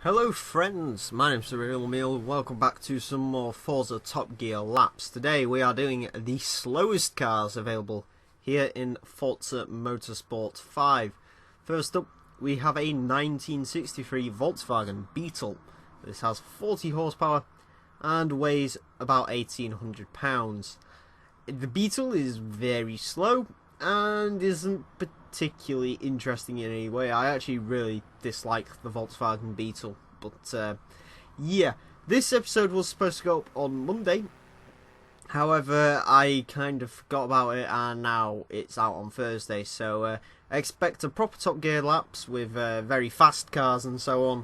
Hello friends, my name's TheRealEmile. Welcome back to some more Forza Top Gear laps. Today we are doing the slowest cars available here in Forza Motorsport 5. First up, we have a 1963 Volkswagen Beetle. This has 40 horsepower and weighs about 1800 pounds. The Beetle is very slow and isn't particularly interesting in any way. I actually really dislike the Volkswagen Beetle, but yeah, this episode was supposed to go up on Monday. However, I kind of forgot about it and now it's out on Thursday, so expect a proper Top Gear laps with very fast cars and so on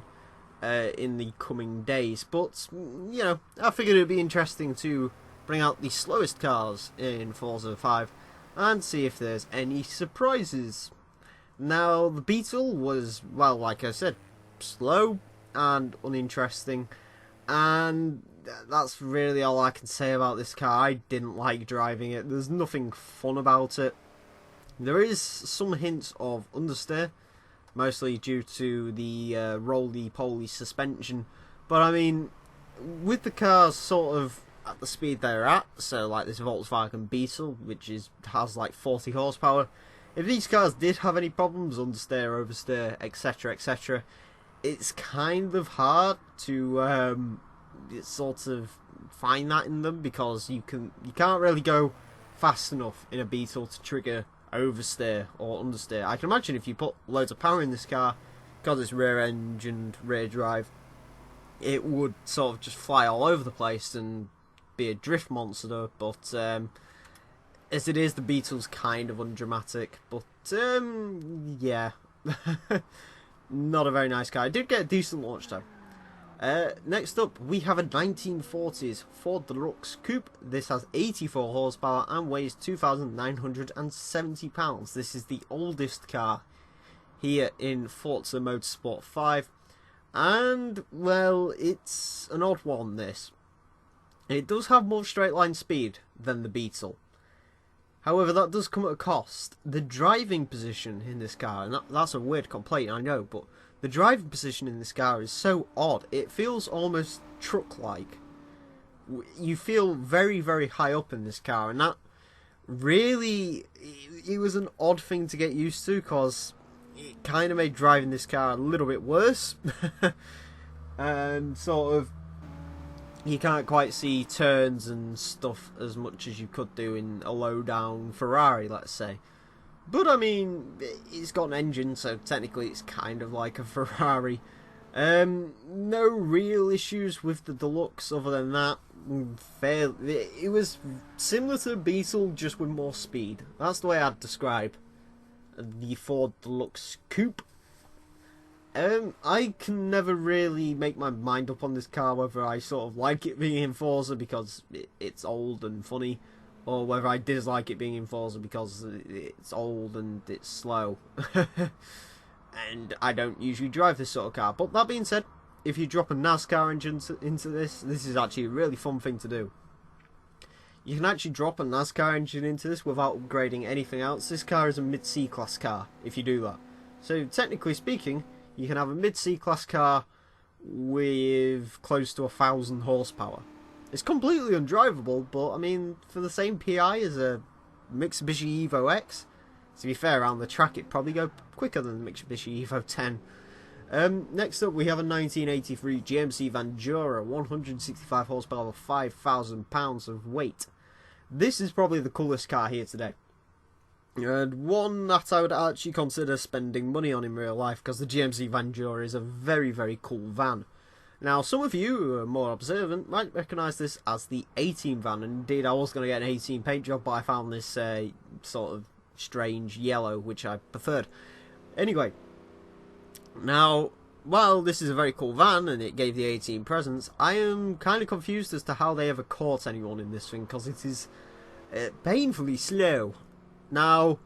in the coming days. But you know, I figured it would be interesting to bring out the slowest cars in Forza 5 and see if there's any surprises. Now, the Beetle was, well, like I said, slow and uninteresting, and that's really all I can say about this car. I didn't like driving it. There's nothing fun about it. There is some hints of understeer, mostly due to the roly-poly suspension, but I mean, with the cars sort of at the speed they're at, so like this Volkswagen Beetle, which has like 40 horsepower, if these cars did have any problems, understeer, oversteer, etc, etc, it's kind of hard to sort of find that in them, because you can't really go fast enough in a Beetle to trigger oversteer or understeer. I can imagine if you put loads of power in this car, because it's rear engined, rear drive, it would sort of just fly all over the place and be a drift monster, but as it is, the Beetle's kind of undramatic, but yeah, not a very nice car. I did get a decent launch time. Next up, we have a 1940s Ford De Luxe Coupe. This has 84 horsepower and weighs 2,970 pounds. This is the oldest car here in Forza Motorsport 5, and well, it's an odd one, this. It does have more straight line speed than the Beetle. However, that does come at a cost. The driving position in this car, and that's a weird complaint, I know, but the driving position in this car is so odd. It feels almost truck-like. You feel very, very high up in this car, and that really, it was an odd thing to get used to, because it kind of made driving this car a little bit worse. And sort of, you can't quite see turns and stuff as much as you could do in a low-down Ferrari, let's say. But, I mean, it's got an engine, so technically it's kind of like a Ferrari. No real issues with the Deluxe other than that. It was similar to the Beetle, just with more speed. That's the way I'd describe the Ford Deluxe Coupe. I can never really make my mind up on this car, whether I sort of like it being in Forza because it's old and funny, or whether I dislike it being in Forza because it's old and it's slow. And I don't usually drive this sort of car. But that being said, if you drop a NASCAR engine into this is actually a really fun thing to do. You can actually drop a NASCAR engine into this without upgrading anything else. This car is a mid-C class car, if you do that. So technically speaking, you can have a mid-C class car with close to 1,000 horsepower. It's completely undrivable, but I mean, for the same PI as a Mitsubishi Evo X, to be fair, around the track it'd probably go quicker than the Mitsubishi Evo 10. Next up, we have a 1983 GMC Vandura, 165 horsepower, 5,000 pounds of weight. This is probably the coolest car here today. And one that I would actually consider spending money on in real life, because the GMC Vandura is a very, very cool van. Now, some of you who are more observant might recognise this as the 18 van, and indeed I was going to get an 18 paint job, but I found this sort of strange yellow, which I preferred. Anyway, now, while this is a very cool van, and it gave the 18 presents, I am kind of confused as to how they ever caught anyone in this thing, because it is painfully slow. Now,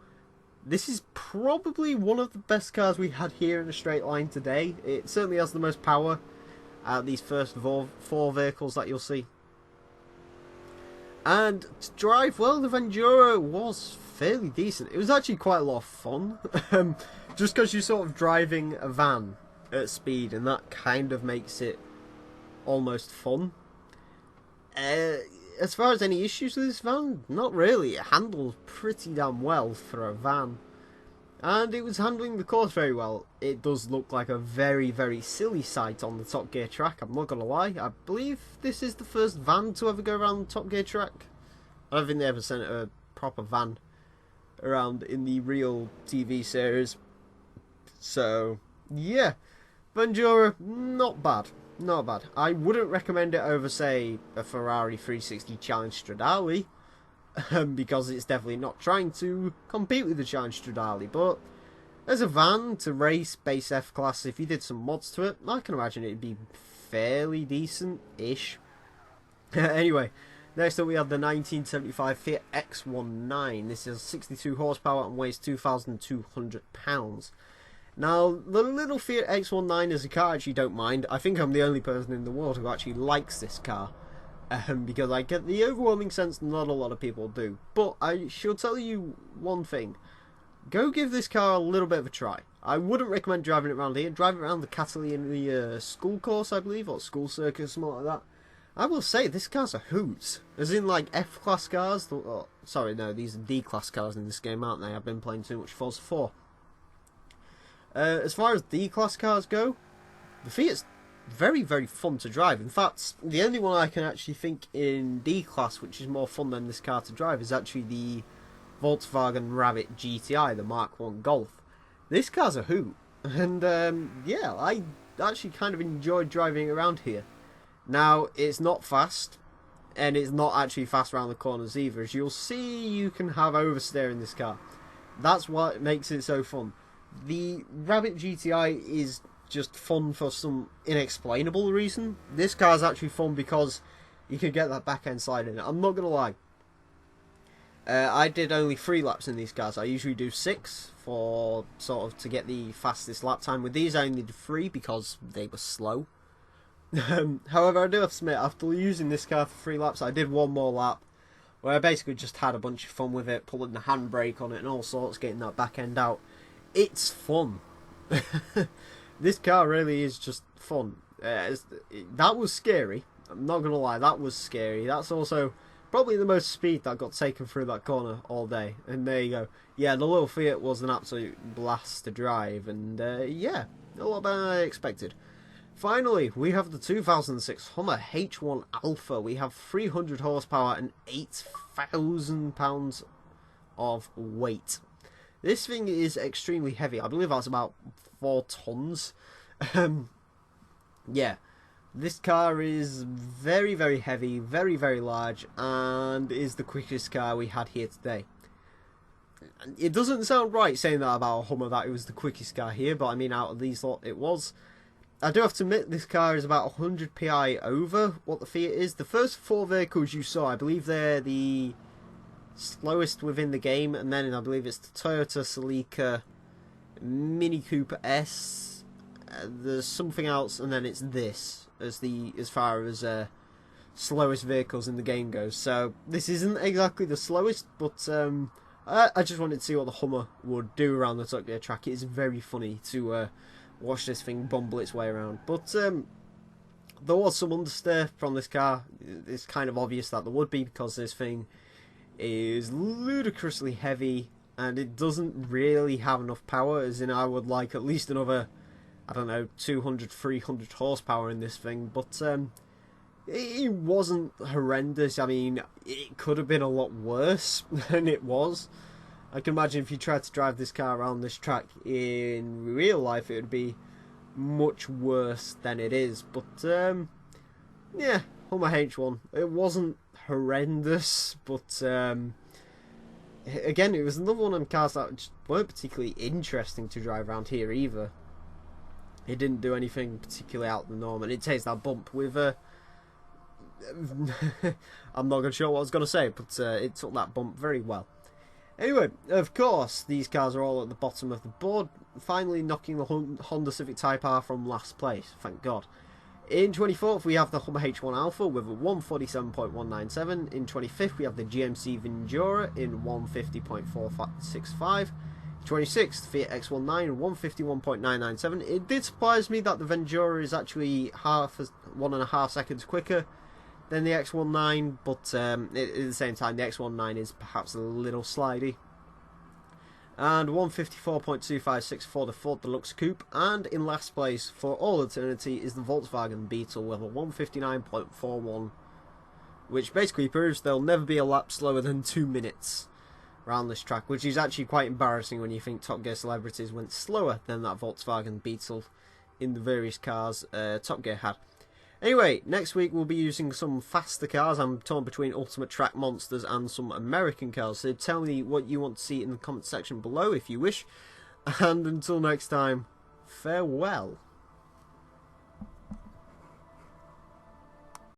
this is probably one of the best cars we had here in a straight line today. It certainly has the most power out of these first four vehicles that you'll see. And to drive, well, the Vandura was fairly decent. It was actually quite a lot of fun. Just because you're sort of driving a van at speed, and that kind of makes it almost fun. As far as any issues with this van, not really. It handles pretty damn well for a van. And it was handling the course very well. It does look like a very, very silly sight on the Top Gear track, I'm not going to lie. I believe this is the first van to ever go around the Top Gear track. I don't think they ever sent a proper van around in the real TV series. So, yeah. Vandura, not bad. Not bad. I wouldn't recommend it over, say, a Ferrari 360 Challenge Stradale. Because it's definitely not trying to compete with the Challenge Stradale, but as a van to race base F class, if you did some mods to it, I can imagine it'd be fairly decent-ish. Anyway, next up we have the 1975 Fiat X1. This is 62 horsepower and weighs 2,200 pounds. Now, the little Fiat X1 is a car I actually don't mind. I think I'm the only person in the world who actually likes this car. Because I get the overwhelming sense not a lot of people do. But I shall tell you one thing. Go give this car a little bit of a try. I wouldn't recommend driving it around here. Drive it around the Catalina school course, I believe, or school circuit, something like that. I will say, this car's a hoot. As in, like, F-class cars. Oh, sorry, no, these are D-class cars in this game, aren't they? I've been playing too much Forza 4. As far as D-class cars go, the Fiat's very, very fun to drive. In fact, the only one I can actually think in D-Class which is more fun than this car to drive is actually the Volkswagen Rabbit GTI, the Mark 1 Golf. This car's a hoot. And, yeah, I actually kind of enjoyed driving around here. Now, it's not fast, and it's not actually fast around the corners either. As you'll see, you can have oversteer in this car. That's what makes it so fun. The Rabbit GTI is just fun for some inexplainable reason. This car's actually fun because you can get that back end slide in it. I'm not gonna lie. I did only 3 laps in these cars. I usually do 6 for sort of to get the fastest lap time. With these I only did 3 because they were slow. However, I do have to admit, after using this car for 3 laps, I did one more lap where I basically just had a bunch of fun with it, pulling the handbrake on it and all sorts, getting that back end out. It's fun. This car really is just fun. That was scary. I'm not going to lie, that was scary. That's also probably the most speed that got taken through that corner all day. And there you go. Yeah, the little Fiat was an absolute blast to drive. And yeah, a lot better than I expected. Finally, we have the 2006 Hummer H1 Alpha. We have 300 horsepower and 8,000 pounds of weight. This thing is extremely heavy. I believe that's about 4 tons. Yeah, this car is very, very heavy, very, very large, and is the quickest car we had here today. It doesn't sound right saying that about a Hummer, that it was the quickest car here, but I mean, out of these lot, it was. I do have to admit, this car is about 100 PI over what the Fiat is. The first 4 vehicles you saw, I believe they're the slowest within the game, and then I believe it's the Toyota Celica Mini Cooper S. There's something else, and then it's this as far as slowest vehicles in the game goes. So this isn't exactly the slowest, but I just wanted to see what the Hummer would do around the Top Gear track. It's very funny to watch this thing bumble its way around. But there was some understeer from this car. It's kind of obvious that there would be, because this thing is ludicrously heavy and it doesn't really have enough power, as in I would like at least another, I don't know, 200, 300 horsepower in this thing. But it wasn't horrendous. I mean, it could have been a lot worse than it was. I can imagine if you tried to drive this car around this track in real life, it would be much worse than it is. But yeah, Hummer H1, it wasn't horrendous, but again, it was another one of them cars that just weren't particularly interesting to drive around here either. It didn't do anything particularly out of the norm, and it takes that bump with I'm not going to show what I was going to say, but it took that bump very well. Anyway, of course, these cars are all at the bottom of the board, finally knocking the Honda Civic Type R from last place, thank God. In 24th, we have the Hummer H1 Alpha with a 147.197. In 25th, we have the GMC Vandura in 150.465. 26th, Fiat X1 151.997. It did surprise me that the Vandura is actually 1.5 seconds quicker than the X19, but at the same time, the X19 is perhaps a little slidey. And 154.256 for the Ford De Luxe Coupe. And in last place, for all eternity, is the Volkswagen Beetle with a 159.41, which basically proves there'll never be a lap slower than 2 minutes around this track, which is actually quite embarrassing when you think Top Gear celebrities went slower than that Volkswagen Beetle in the various cars Top Gear had. Anyway, next week we'll be using some faster cars. I'm torn between Ultimate Track Monsters and some American cars, so tell me what you want to see in the comment section below if you wish. And until next time, farewell.